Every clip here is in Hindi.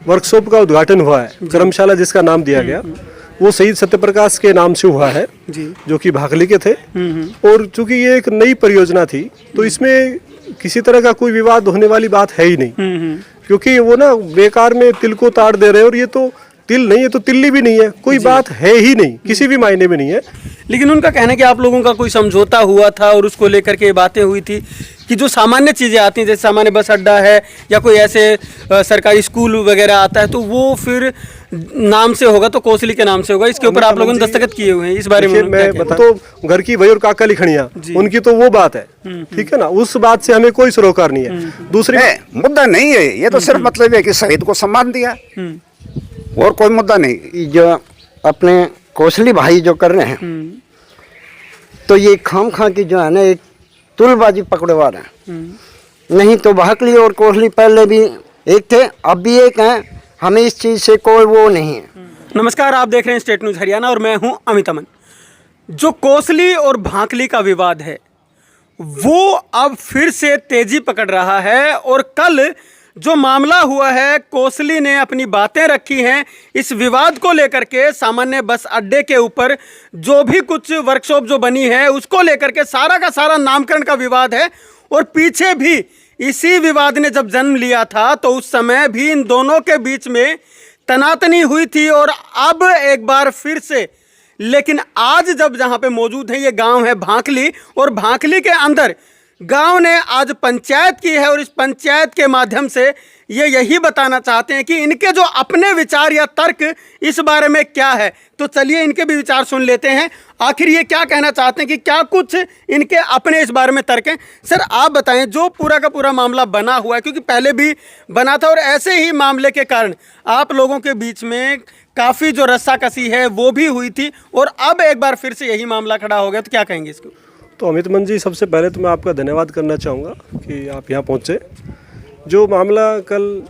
वर्कशॉप का उद्घाटन हुआ है, कर्मशाला जिसका नाम दिया गया वो शहीद सत्यप्रकाश के नाम से हुआ है जी। जो कि भागली के थे। और चूंकि ये एक नई परियोजना थी तो इसमें किसी तरह का कोई विवाद होने वाली बात है ही नहीं, क्योंकि वो ना बेकार में तिल को ताड़ दे रहे हैं और ये तो तिल नहीं है तो तिल्ली भी नहीं है, कोई बात है ही नहीं, किसी भी मायने में नहीं है। लेकिन उनका कहना है कि आप लोगों का कोई समझौता हुआ था और उसको लेकर के बातें हुई थी कि जो सामान्य चीज़ें आती हैं जैसे सामान्य बस अड्डा है या कोई ऐसे सरकारी स्कूल वगैरह आता है तो वो फिर नाम से होगा तो कोसली के नाम से होगा। इसके ऊपर आप लोगों ने दस्तखत किए हुए हैं, इस बारे में मैं बता तो घर की वही और काका लिखनिया उनकी तो वो बात है, ठीक है ना, उस बात से हमें कोई सरोकार नहीं है। दूसरी मुद्दा नहीं है, ये तो सिर्फ मतलब है कि शहीद को सम्मान दिया और कोई मुद्दा नहीं। जो अपने कोसली भाई जो कर रहे हैं तो ये खाम खा की जो है ना एक तुलबाजी पकड़वा रहे हैं। नहीं तो भाकली और कोसली पहले भी एक थे, अब भी एक हैं, हमें इस चीज़ से कोई वो नहीं है। नमस्कार, आप देख रहे हैं स्टेट न्यूज़ हरियाणा और मैं हूं अमित अमन। जो कोसली और भाकली का विवाद है वो अब फिर से तेजी पकड़ रहा है और कल जो मामला हुआ है कोसली ने अपनी बातें रखी हैं इस विवाद को लेकर के। सामान्य बस अड्डे के ऊपर जो भी कुछ वर्कशॉप जो बनी है उसको लेकर के सारा का सारा नामकरण का विवाद है और पीछे भी इसी विवाद ने जब जन्म लिया था तो उस समय भी इन दोनों के बीच में तनातनी हुई थी और अब एक बार फिर से। लेकिन आज जब जहाँ पे मौजूद है ये गांव है भाकली और भाकली के अंदर गांव ने आज पंचायत की है और इस पंचायत के माध्यम से ये यही बताना चाहते हैं कि इनके जो अपने विचार या तर्क इस बारे में क्या है। तो चलिए इनके भी विचार सुन लेते हैं, आखिर ये क्या कहना चाहते हैं, कि क्या कुछ इनके अपने इस बारे में तर्क हैं। सर आप बताएं, जो पूरा का पूरा मामला बना हुआ है, क्योंकि पहले भी बना था और ऐसे ही मामले के कारण आप लोगों के बीच में काफ़ी जो रस्साकसी है वो भी हुई थी और अब एक बार फिर से यही मामला खड़ा हो गया, तो क्या कहेंगे इसको? तो अमित मन जी, सबसे पहले तो मैं आपका धन्यवाद करना चाहूँगा कि आप यहाँ पहुँचे। जो मामला कल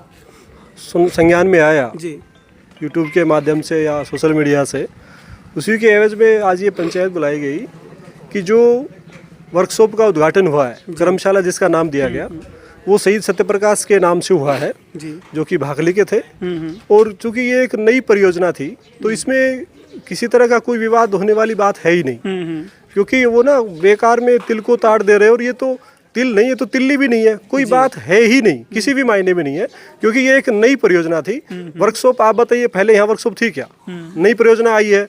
संज्ञान में आया जी यूट्यूब के माध्यम से या सोशल मीडिया से, उसी के एवज में आज ये पंचायत बुलाई गई कि जो वर्कशॉप का उद्घाटन हुआ है, कर्मशाला जिसका नाम दिया गया वो शहीद सत्यप्रकाश के नाम से हुआ है जी। जो कि भाकली के थे। और चूंकि ये एक नई परियोजना थी तो इसमें किसी तरह का कोई विवाद होने वाली बात है ही नहीं, क्योंकि वो ना बेकार में तिल को ताड़ दे रहे हैं और ये तो तिल नहीं है तो तिल्ली भी नहीं है, कोई बात है ही नहीं, किसी भी मायने में नहीं है, क्योंकि ये एक नई परियोजना थी। वर्कशॉप आप बताइए, पहले यहाँ वर्कशॉप थी क्या? नई परियोजना आई है,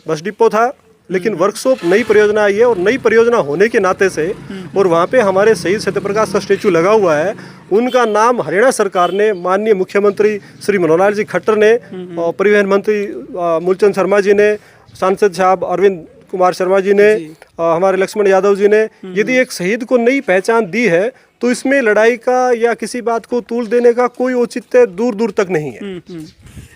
बस डिपो था, लेकिन वर्कशॉप नई परियोजना आई है और नई परियोजना होने के नाते से और वहाँ पे हमारे शहीद सत्यप्रकाश का स्टेचू लगा हुआ है, उनका नाम हरियाणा सरकार ने, माननीय मुख्यमंत्री श्री मनोहर लाल जी खट्टर ने, और परिवहन मंत्री मूलचंद शर्मा जी ने, सांसद साहब अरविंद कुमार शर्मा जी ने, हमारे लक्ष्मण यादव जी ने, यदि एक शहीद को नई पहचान दी है तो इसमें लड़ाई का या किसी बात को तूल देने का कोई औचित्य दूर दूर तक नहीं है।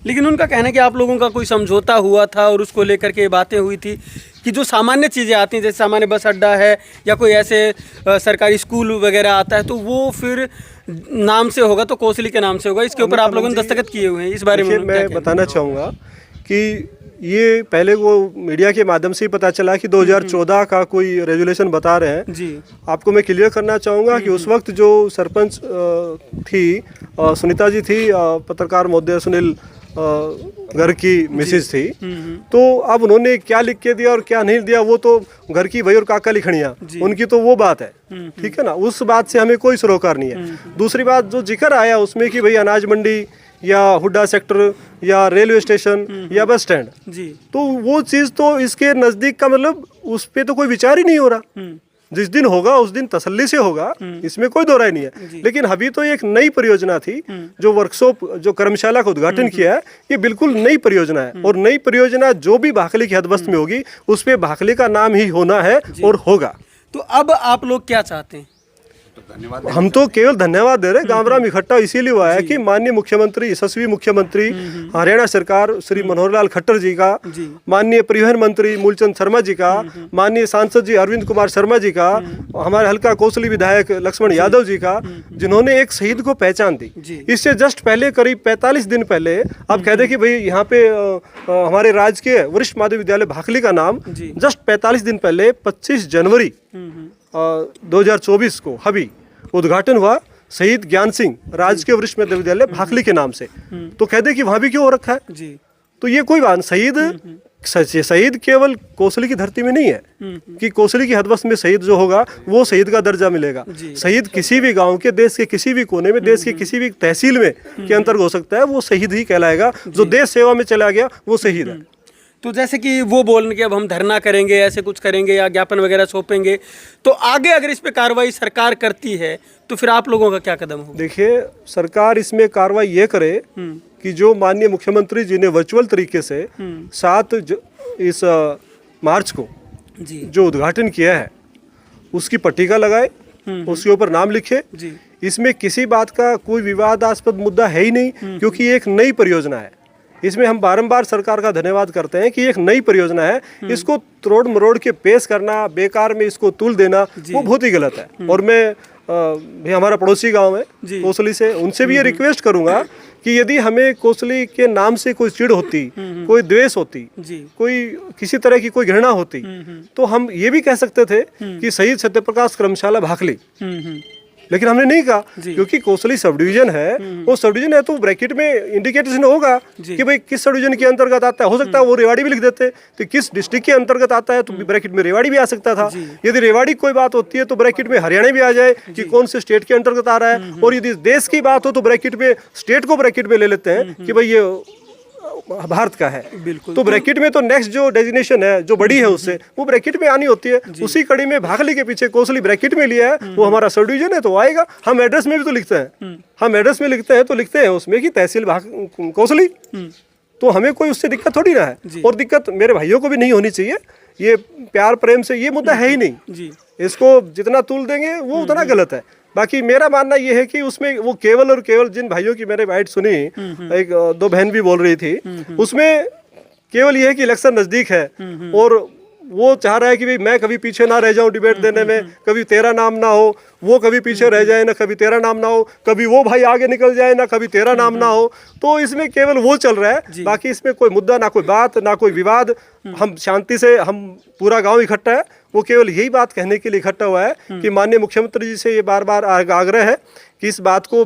लेकिन उनका कहना है कि आप लोगों का कोई समझौता हुआ था और उसको लेकर के बातें हुई थी कि जो सामान्य चीज़ें आती हैं जैसे सामान्य बस अड्डा है या कोई ऐसे सरकारी स्कूल वगैरह आता है तो वो फिर नाम से होगा तो कोसली के नाम से होगा। इसके ऊपर आप लोगों ने दस्तखत किए हुए हैं, इस बारे में मैं बताना चाहूँगा कि ये पहले वो मीडिया के माध्यम से ही पता चला कि 2014 का कोई रेजुलेशन बता रहे हैं जी। आपको मैं क्लियर करना चाहूँगा कि उस वक्त जो सरपंच थी सुनीता जी थी, पत्रकार महोदय सुनील घर की मिसेज थी, तो अब उन्होंने क्या लिख के दिया और क्या नहीं दिया वो तो घर की वही और काका लिखनिया उनकी तो वो बात है, ठीक है ना, उस बात से हमें कोई सरोकार नहीं है। दूसरी बात जो जिक्र आया उसमें कि भाई अनाज मंडी या हुड्डा सेक्टर या रेलवे स्टेशन या बस स्टैंड जी, तो वो चीज़ तो इसके नज़दीक का मतलब उस पर तो कोई विचार ही नहीं हो रहा। जिस दिन होगा उस दिन तसल्ली से होगा, इसमें कोई दो राय नहीं है। लेकिन अभी तो एक नई परियोजना थी, जो वर्कशॉप जो कर्मशाला का उद्घाटन किया है ये बिल्कुल नई परियोजना है और नई परियोजना जो भी भाकली की हदबस्त में होगी उस पर भाकली का नाम ही होना है और होगा। तो अब आप लोग क्या चाहते हैं? हम तो केवल धन्यवाद दे रहे हैं। गांवराम इकट्ठा इसीलिए हुआ है कि माननीय मुख्यमंत्री, यशस्वी मुख्यमंत्री हरियाणा सरकार श्री मनोहर लाल खट्टर जी का, माननीय परिवहन मंत्री मूलचंद शर्मा जी का, माननीय सांसद जी अरविंद कुमार शर्मा जी का, हमारे हल्का कोसली विधायक लक्ष्मण यादव जी का, जिन्होंने एक शहीद को पहचान दी। इससे जस्ट पहले करीब 45 दिन पहले आप कहते कि भाई यहाँ पे हमारे राजकीय वरिष्ठ माध्यमिक विद्यालय भाकली का नाम जस्ट 45 दिन पहले 25 जनवरी 2024 को अभी उद्घाटन हुआ। शहीद ज्ञान सिंह राजकीय वरिष्ठ मध्य विद्यालय भाखली के नाम से, तो कहते कि वहां भी क्यों हो रखा है? जी। तो ये कोई बात, शहीद केवल कोसली की धरती में नहीं है कि कोसली की हदवस्त में शहीद जो होगा वो शहीद का दर्जा मिलेगा। शहीद किसी भी गांव के, देश के किसी भी कोने में, देश के किसी भी तहसील में के अंतर्गत हो सकता है, वो शहीद ही कहलाएगा। जो देश सेवा में चला गया वो शहीद है। तो जैसे कि वो बोलने कि अब हम धरना करेंगे, ऐसे कुछ करेंगे या ज्ञापन वगैरह सौंपेंगे, तो आगे अगर इस पे कार्रवाई सरकार करती है तो फिर आप लोगों का क्या कदम होगा? देखिए, सरकार इसमें कार्रवाई ये करे कि जो माननीय मुख्यमंत्री जी ने वर्चुअल तरीके से 7 इस मार्च को जी जो उद्घाटन किया है उसकी पट्टिका लगाए, उसके ऊपर नाम लिखे। इसमें किसी बात का कोई विवादास्पद मुद्दा है ही नहीं, क्योंकि ये एक नई परियोजना है। इसमें हम बारंबार सरकार का धन्यवाद करते हैं कि एक नई परियोजना है, इसको तोड़ मरोड़ के पेश करना, बेकार में इसको तुल देना, वो बहुत ही गलत है। और मैं भी हमारा पड़ोसी गांव है कोसली से, उनसे भी ये रिक्वेस्ट करूंगा कि यदि हमें कोसली के नाम से कोई चिढ़ होती, कोई द्वेष होती, कोई किसी तरह की कोई घृणा होती, तो हम ये भी कह सकते थे कि शहीद सत्यप्रकाश कर्मशाला भाखली, लेकिन हमने नहीं कहा, क्योंकि कोसली सब डिवीजन है। वो सब डिवीजन है तो ब्रैकेट में इंडिकेशन होगा कि भाई किस सब डिवीजन के अंतर्गत आता है। हो सकता है वो रेवाड़ी भी लिख देते, तो किस डिस्ट्रिक्ट के अंतर्गत आता है तो ब्रैकेट में रेवाड़ी भी आ सकता था। यदि रेवाड़ी कोई बात होती है तो ब्रैकेट में हरियाणा भी आ जाए कि कौन से स्टेट के अंतर्गत आ रहा है। और यदि देश की बात हो तो ब्रैकेट में स्टेट को ब्रैकेट में ले लेते हैं कि भाई ये भारत का है। बिल्कुल। तो ब्रैकेट में तो नेक्स्ट जो डेजिग्नेशन है जो बड़ी है उससे वो ब्रैकेट में आनी होती है। उसी कड़ी में भाखली के पीछे कोसली ब्रैकेट में लिया है, वो हमारा सब डिवीजन है तो आएगा। हम एड्रेस में भी तो लिखते हैं, हम एड्रेस में लिखते हैं तो लिखते हैं उसमें कि तहसील कोसली, तो हमें कोई उससे दिक्कत थोड़ी ना है। और दिक्कत मेरे भाइयों को भी नहीं होनी चाहिए। ये प्यार प्रेम से ये मुद्दा है ही नहीं, इसको जितना तुल देंगे वो उतना गलत है। बाकी मेरा मानना ये है कि उसमें वो केवल और केवल जिन भाइयों की मैंने बाइट सुनी, एक 2 बहन भी बोल रही थी, उसमें केवल ये है कि इलेक्शन नजदीक है और वो चाह रहा है कि भाई मैं कभी पीछे ना रह जाऊं डिबेट देने में, कभी तेरा नाम ना हो, वो कभी पीछे रह जाए ना कभी तेरा नाम ना हो, कभी वो भाई आगे निकल जाए ना कभी तेरा नाम ना हो। तो इसमें केवल वो चल रहा है, बाकी इसमें कोई मुद्दा ना कोई बात ना कोई विवाद। हम शांति से, हम पूरा गांव इकट्ठा है, वो केवल यही बात कहने के लिए इकट्ठा हुआ है कि माननीय मुख्यमंत्री जी से ये बार बार आग्रह है कि इस बात को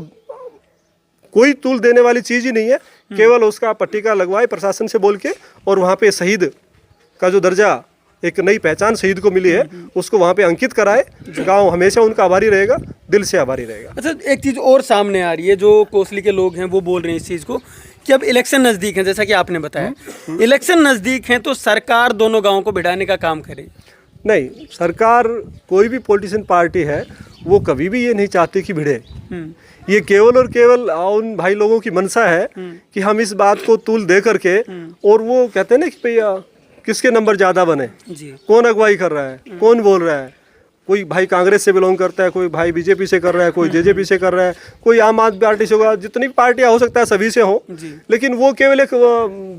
कोई तूल देने वाली चीज़ ही नहीं है, केवल उसका पट्टिका लगवाए प्रशासन से बोल के, और वहाँ पे शहीद का जो दर्जा, एक नई पहचान शहीद को मिली है, उसको वहाँ पे अंकित कराए। गांव हमेशा उनका आभारी रहेगा, दिल से आभारी रहेगा। अच्छा, एक चीज़ और सामने आ रही है, जो कोसली के लोग हैं वो बोल रहे हैं इस चीज़ को कि अब इलेक्शन नज़दीक है, जैसा कि आपने बताया इलेक्शन नज़दीक है तो सरकार दोनों गाँव को भिड़ाने का काम करे। नहीं, सरकार कोई भी पॉलिटिशियन पार्टी है वो कभी भी ये नहीं चाहती कि भिड़े। ये केवल और केवल उन भाई लोगों की मंशा है कि हम इस बात को तूल दे करके, और वो कहते हैं ना कि भैया किसके नंबर ज़्यादा बने, कौन अगुवाई कर रहा है, कौन बोल रहा है। कोई भाई कांग्रेस से बिलोंग करता है, कोई भाई बीजेपी से कर रहा है, कोई जेजेपी से कर रहा है, कोई आम आदमी पार्टी से होगा, जितनी पार्टियां हो सकता है सभी से हो, लेकिन वो केवल एक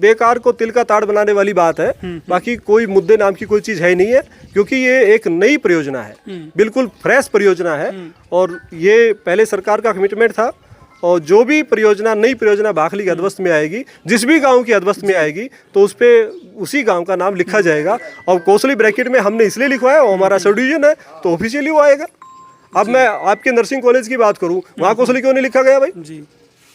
बेकार को तिल का ताड़ बनाने वाली बात है। बाकी कोई मुद्दे नाम की कोई चीज़ है ही नहीं है, क्योंकि ये एक नई परियोजना है, बिल्कुल फ्रेश परियोजना है। और ये पहले सरकार का कमिटमेंट था, और जो भी परियोजना, नई परियोजना भाखली के अधवस्त में आएगी, जिस भी गांव की अधवस्त में आएगी, तो उस पर उसी गांव का नाम लिखा जाएगा। और कोसली ब्रैकेट में हमने इसलिए लिखवाया, और हमारा सब डिवीजन है तो ऑफिशियली वो आएगा। अब मैं आपके नर्सिंग कॉलेज की बात करूं, वहाँ कोसली क्यों नहीं लिखा गया भाई?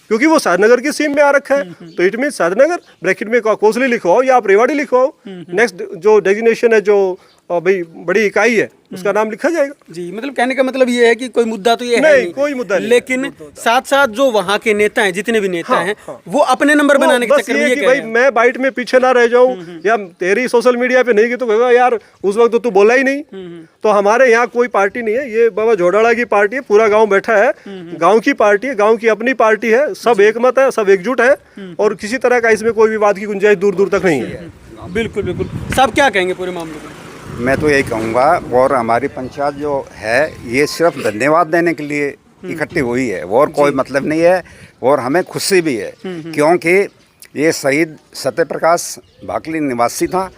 क्योंकि वो शादनगर की सीम में आ रखा है, तो इट मीन शादनगर ब्रैकेट में कोसली लिखवाओ या आप रेवाड़ी लिखवाओ। नेक्स्ट जो डेजिग्नेशन है, जो भाई बड़ी इकाई है, उसका नाम लिखा जाएगा। जी, मतलब कहने का मतलब ये है कि कोई मुद्दा तो ये नहीं, है नहीं, कोई मुद्दा नहीं। लेकिन साथ साथ जो वहाँ के नेता हैं, जितने भी नेता हैं, वो अपने नंबर बनाने के चक्कर में ये कि भाई मैं बाइट में पीछे ना रह जाऊं, या तेरी सोशल मीडिया पे नहीं की तो कहेगा यार उस वक्त तो तू बोला ही नहीं। तो हमारे यहाँ कोई पार्टी नहीं है, ये बाबा झोडाड़ा की पार्टी है, पूरा गाँव बैठा है, गाँव की पार्टी है, गाँव की अपनी पार्टी है, सब एकमत है, सब एकजुट है, और किसी तरह का इसमें कोई विवाद की गुंजाइश दूर दूर तक नहीं है। बिल्कुल बिल्कुल। साहब क्या कहेंगे पूरे मामले में? मैं तो यही कहूँगा, और हमारी पंचायत जो है ये सिर्फ धन्यवाद देने के लिए इकट्ठी हुई है, और कोई मतलब नहीं है। और हमें खुशी भी है क्योंकि ये शहीद सत्यप्रकाश भाखली निवासी था,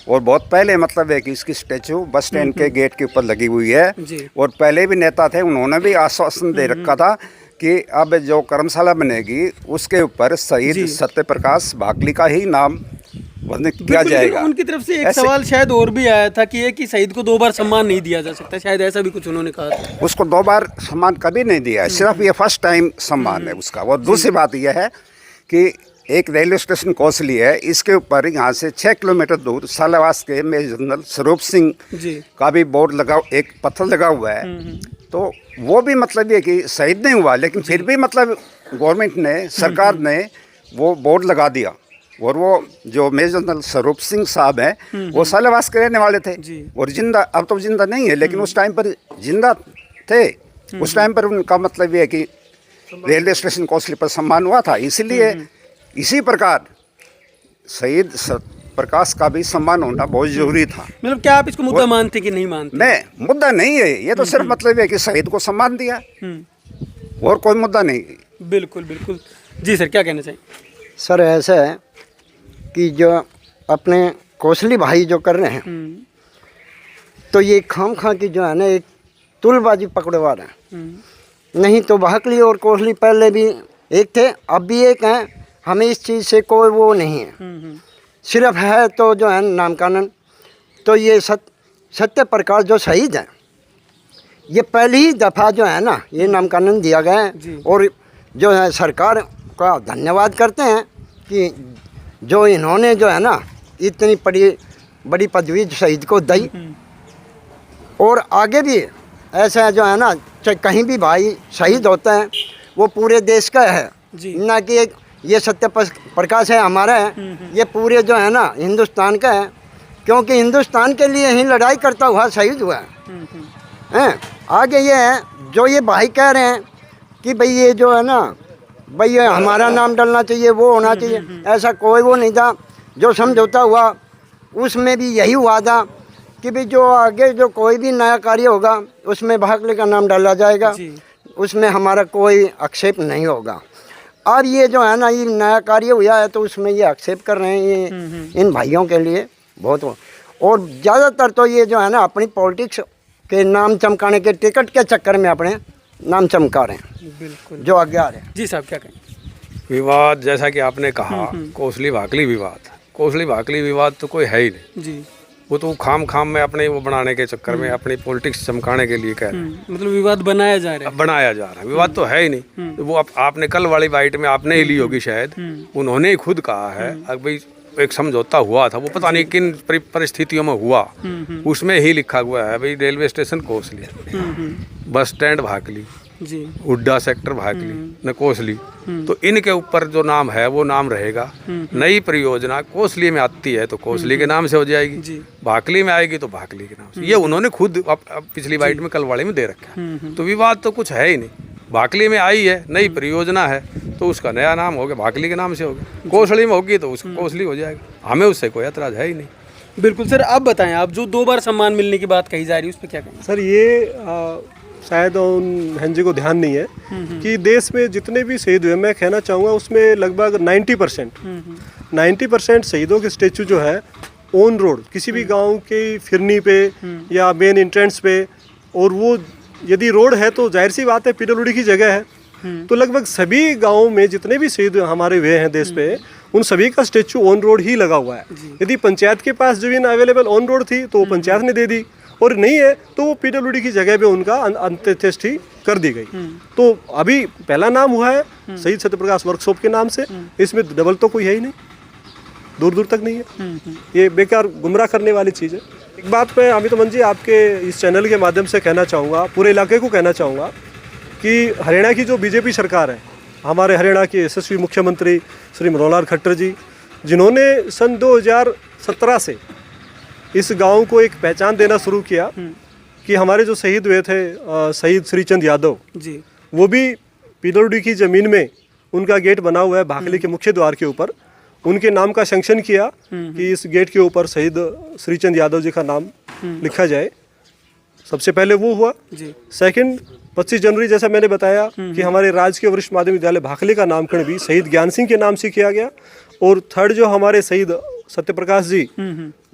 और बहुत पहले मतलब है कि इसकी स्टैचू बस स्टैंड के गेट के ऊपर लगी हुई है। और पहले भी नेता थे, उन्होंने भी आश्वासन दे रखा था कि अब जो कर्मशाला बनेगी उसके ऊपर शहीद सत्यप्रकाश भाखली का ही नाम वंदन किया बिल्कुल, जाएगा। उनकी तरफ से एक ऐसे- सवाल शायद और भी आया था कि एक ही शहीद को 2 बार सम्मान नहीं दिया जा सकता, शायद ऐसा भी कुछ उन्होंने कहा था। उसको 2 बार सम्मान कभी नहीं दिया है, सिर्फ ये फर्स्ट टाइम सम्मान है उसका। और दूसरी बात यह है कि एक रेलवे स्टेशन कोसली है, इसके ऊपर यहाँ से 6 किलोमीटर दूर सालावास के मेजर जनरल स्वरूप सिंह जी का भी बोर्ड लगा, एक पत्थर लगा हुआ है। तो वो भी मतलब ये कि शहीद नहीं हुआ, लेकिन फिर भी मतलब गवर्नमेंट ने, सरकार ने वो बोर्ड लगा दिया। और वो जो मेजर जनरल स्वरूप सिंह साहब हैं, वो सालावास के रहने वाले थे और जिंदा, अब तो जिंदा नहीं है, लेकिन उस टाइम पर जिंदा थे। उस टाइम पर उनका मतलब ये है कि रेलवे स्टेशन कोसली पर सम्मान हुआ था। इसलिए इसी प्रकार शहीद प्रकाश का भी सम्मान होना बहुत जरूरी था। मतलब क्या आप इसको मुद्दा मानते कि नहीं मानते? मैं मुद्दा नहीं है ये, तो सिर्फ मतलब है कि शहीद को सम्मान दिया और कोई मुद्दा नहीं। बिल्कुल बिल्कुल। जी सर, क्या कहना चाहिए? सर ऐसा है कि जो अपने कोसली भाई जो कर रहे हैं, तो ये खाम खा की जो है ना एक तुलबाजी पकड़वा रहे हैं। नहीं तो भाकली और कोसली पहले भी एक थे, अब भी एक हैं। हमें इस चीज़ से कोई वो नहीं है, सिर्फ है तो जो है नाम कानून। तो ये सत्य प्रकाश जो शहीद हैं, ये पहली ही दफ़ा जो है ना ये नाम कानून दिया गया है। और जो है सरकार का धन्यवाद करते हैं कि जो इन्होंने जो है ना इतनी बड़ी पदवी शहीद को दी। और आगे भी ऐसा जो है ना, चाहे कहीं भी भाई शहीद होता है वो पूरे देश का है, ना कि ये सत्य प्रकाश है हमारा है, ये पूरे जो है ना हिंदुस्तान का है। क्योंकि हिंदुस्तान के लिए ही लड़ाई करता हुआ शहीद हुआ है। आगे ये है जो ये भाई कह रहे हैं कि भाई ये जो है ना, भाई ये हमारा नाम डलना चाहिए, वो होना चाहिए, ऐसा कोई वो नहीं था। जो समझौता हुआ उसमें भी यही हुआ था कि भाई जो आगे जो कोई भी नया कार्य होगा उसमें भाकले का नाम डाला जाएगा, उसमें हमारा कोई आक्षेप नहीं होगा। और ये जो है ना ये नया कार्य हुआ है तो उसमें ये आक्षेप कर रहे हैं, ये इन भाइयों के लिए बहुत। और ज़्यादातर तो ये जो है ना अपनी पॉलिटिक्स के नाम चमकाने के टिकट के चक्कर में अपने नाम चमका रहे हैं। बिल्कुल। जो आगे आ रहे हैं। जी साहब, क्या कहें? विवाद जैसा कि आपने कहा, कोसली भाकली विवाद, कोसली भाकली विवाद तो कोई है ही नहीं। जी, वो तो खाम में अपने वो बनाने के चक्कर में अपनी पॉलिटिक्स चमकाने के लिए कह रहे हैं। मतलब विवाद बनाया जा रहा अब बनाया जा रहा है, विवाद तो है ही नहीं। वो आपने कल वाली बाइट में आपने ही ली होगी शायद, उन्होंने ही खुद कहा है अब भाई एक समझौता हुआ था, वो पता नहीं किन परिस्थितियों में हुआ, उसमें ही लिखा हुआ है भाई railway station Kosli, bus stand Bhakli, जी, हुड्डा सेक्टर भाकली न कोसली। तो इनके ऊपर जो नाम है वो नाम रहेगा। नई परियोजना कोसली में आती है तो कोसली के नाम से हो जाएगी, भाकली में आएगी तो भाकली के नाम से। ये उन्होंने खुद पिछली बाइट में कल वाले में दे रखा है। तो विवाद तो कुछ है ही नहीं। भाकली में आई है, नई परियोजना है तो उसका नया नाम होगा, भाकली के नाम से होगा। कोसली में होगी तो उसको कोसली हो जाएगा। हमें उससे कोई एतराज है ही नहीं। बिल्कुल। सर आप बताएं, आप जो 2 बार सम्मान मिलने की बात कही जा रही है उस पर क्या कहेंगे? सर ये शायद उन बहन जी को ध्यान नहीं है कि देश में जितने भी शहीद हुए, मैं कहना चाहूँगा उसमें लगभग 90% शहीदों के स्टेचू जो है ऑन रोड किसी भी गांव के फिरनी पे या मेन एंट्रेंस पे, और वो यदि रोड है तो जाहिर सी बात है पीडब्ल्यूडी की जगह है। तो लगभग सभी गाँव में जितने भी शहीद हमारे हुए हैं देश पे, उन सभी का स्टेचू ऑन रोड ही लगा हुआ है। यदि पंचायत के पास जमीन अवेलेबल ऑन रोड थी तो वो पंचायत ने दे दी, और नहीं है तो वो पीडब्ल्यूडी की जगह पे उनका अंत्येष्टि कर दी गई। तो अभी पहला नाम हुआ है शहीद सत्यप्रकाश वर्कशॉप के नाम से, इसमें डबल तो कोई है ही नहीं, दूर दूर तक नहीं है। ये बेकार गुमराह करने वाली चीज़ है। एक बात मैं अमितमन जी आपके इस चैनल के माध्यम से कहना चाहूँगा, पूरे इलाके को कहना चाहूँगा कि हरियाणा की जो बीजेपी सरकार है, हमारे हरियाणा के यशस्वी मुख्यमंत्री श्री मनोहर लाल खट्टर जी, जिन्होंने सन 2017 से इस गांव को एक पहचान देना शुरू किया कि हमारे जो शहीद हुए थे शहीद श्रीचंद यादव जी, वो भी पीडब्ल्यूडी की ज़मीन में उनका गेट बना हुआ है भाकली के मुख्य द्वार के ऊपर, उनके नाम का सैंक्शन किया कि इस गेट के ऊपर शहीद श्रीचंद यादव जी का नाम लिखा जाए। सबसे पहले वो हुआ। सेकंड 25 जनवरी जैसा मैंने बताया कि हमारे राजकीय वरिष्ठ माध्यमिक विद्यालय भाकली का नामकरण भी शहीद ज्ञान सिंह के नाम से किया गया। और थर्ड जो हमारे शहीद सत्यप्रकाश जी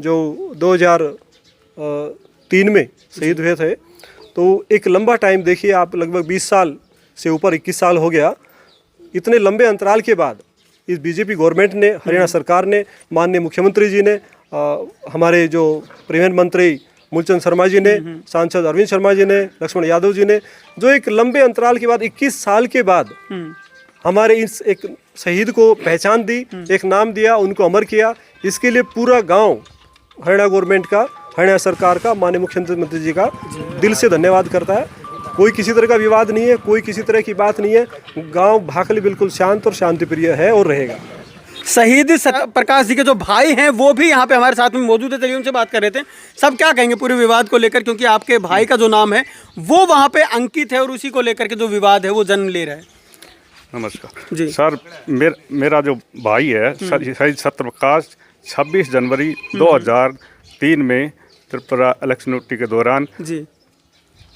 जो 2003 में शहीद हुए थे, तो एक लंबा टाइम देखिए आप, लगभग 20 साल से ऊपर 21 साल हो गया। इतने लंबे अंतराल के बाद इस बीजेपी गवर्नमेंट ने, हरियाणा सरकार ने, माननीय मुख्यमंत्री जी ने, हमारे जो परिवहन मंत्री मूलचंद शर्मा जी ने, सांसद अरविंद शर्मा जी ने, लक्ष्मण यादव जी ने, जो एक लंबे अंतराल के बाद 21 साल के बाद हमारे इस एक शहीद को पहचान दी, एक नाम दिया, उनको अमर किया। इसके लिए पूरा गांव हरियाणा गवर्नमेंट का, हरियाणा सरकार का, माननीय मुख्यमंत्री जी का दिल से धन्यवाद करता है। कोई किसी तरह का विवाद नहीं है, कोई किसी तरह की बात नहीं है। गांव भाकली बिल्कुल शांत और शांतिप्रिय है और रहेगा। शहीद सत्यप्रकाश जी के जो भाई हैं वो भी यहाँ पे हमारे साथ में मौजूद है। चलिए उनसे बात कर रहे थे। सब क्या कहेंगे पूरे विवाद को लेकर, क्योंकि आपके भाई का जो नाम है वो वहाँ पे अंकित है और उसी को लेकर के जो विवाद है वो जन्म ले रहा है। नमस्कार जी सर, मेरा जो भाई है शहीद सत्यप्रकाश 26 जनवरी 2003 में त्रिपुरा इलेक्शन ड्यूटी के दौरान जी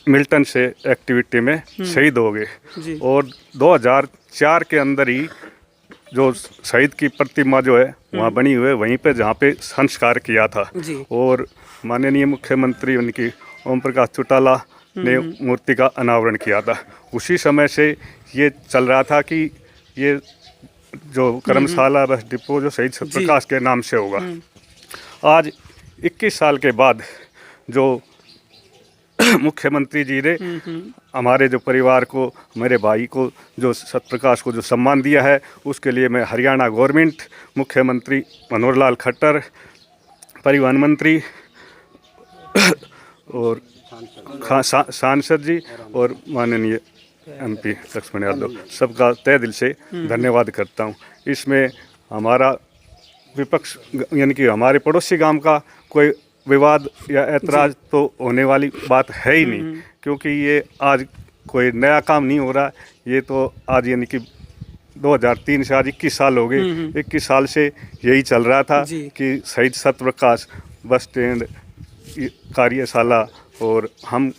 मिल्टन से एक्टिविटी में शहीद हो गए और 2004 के अंदर ही जो शहीद की प्रतिमा जो है वहाँ बनी हुई है, वहीं पे जहाँ पे संस्कार किया था। और माननीय मुख्यमंत्री उनकी ओम प्रकाश चौटाला ने मूर्ति का अनावरण किया था। उसी समय से ये चल रहा था कि ये जो कर्मशाला बस डिपो जो शहीद सत्यप्रकाश के नाम से होगा। आज 21 साल के बाद जो मुख्यमंत्री जी ने हमारे जो परिवार को, मेरे भाई को, जो सत्यप्रकाश को जो सम्मान दिया है, उसके लिए मैं हरियाणा गवर्नमेंट, मुख्यमंत्री मनोहर लाल खट्टर, परिवहन मंत्री और सांसद जी और माननीय MP लक्ष्मण यादव सबका तहे दिल से धन्यवाद करता हूँ। इसमें हमारा विपक्ष यानी कि हमारे पड़ोसी गांव का कोई विवाद या ऐतराज तो होने वाली बात है ही नहीं, क्योंकि ये आज कोई नया काम नहीं हो रहा। ये तो आज यानी कि 2003 से आज 21 साल हो गए। 21 साल से यही चल रहा था कि शहीद सत्यप्रकाश बस स्टैंड, कार्यशाला, और हम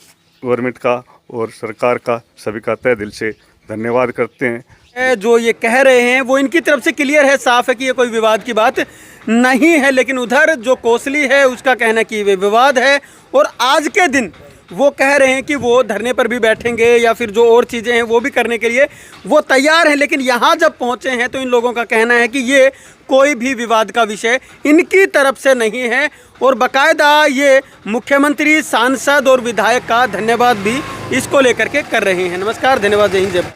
गवर्नमेंट का और सरकार का सभी का तहे दिल से धन्यवाद करते हैं। जो ये कह रहे हैं वो इनकी तरफ से क्लियर है, साफ है कि ये कोई विवाद की बात नहीं है। लेकिन उधर जो कोसली है उसका कहना कि ये विवाद है और आज के दिन वो कह रहे हैं कि वो धरने पर भी बैठेंगे या फिर जो और चीज़ें हैं वो भी करने के लिए वो तैयार हैं। लेकिन यहाँ जब पहुँचे हैं तो इन लोगों का कहना है कि ये कोई भी विवाद का विषय इनकी तरफ से नहीं है और बाकायदा ये मुख्यमंत्री, सांसद और विधायक का धन्यवाद भी इसको लेकर के कर रहे हैं। नमस्कार, धन्यवाद, जय हिंद, जय।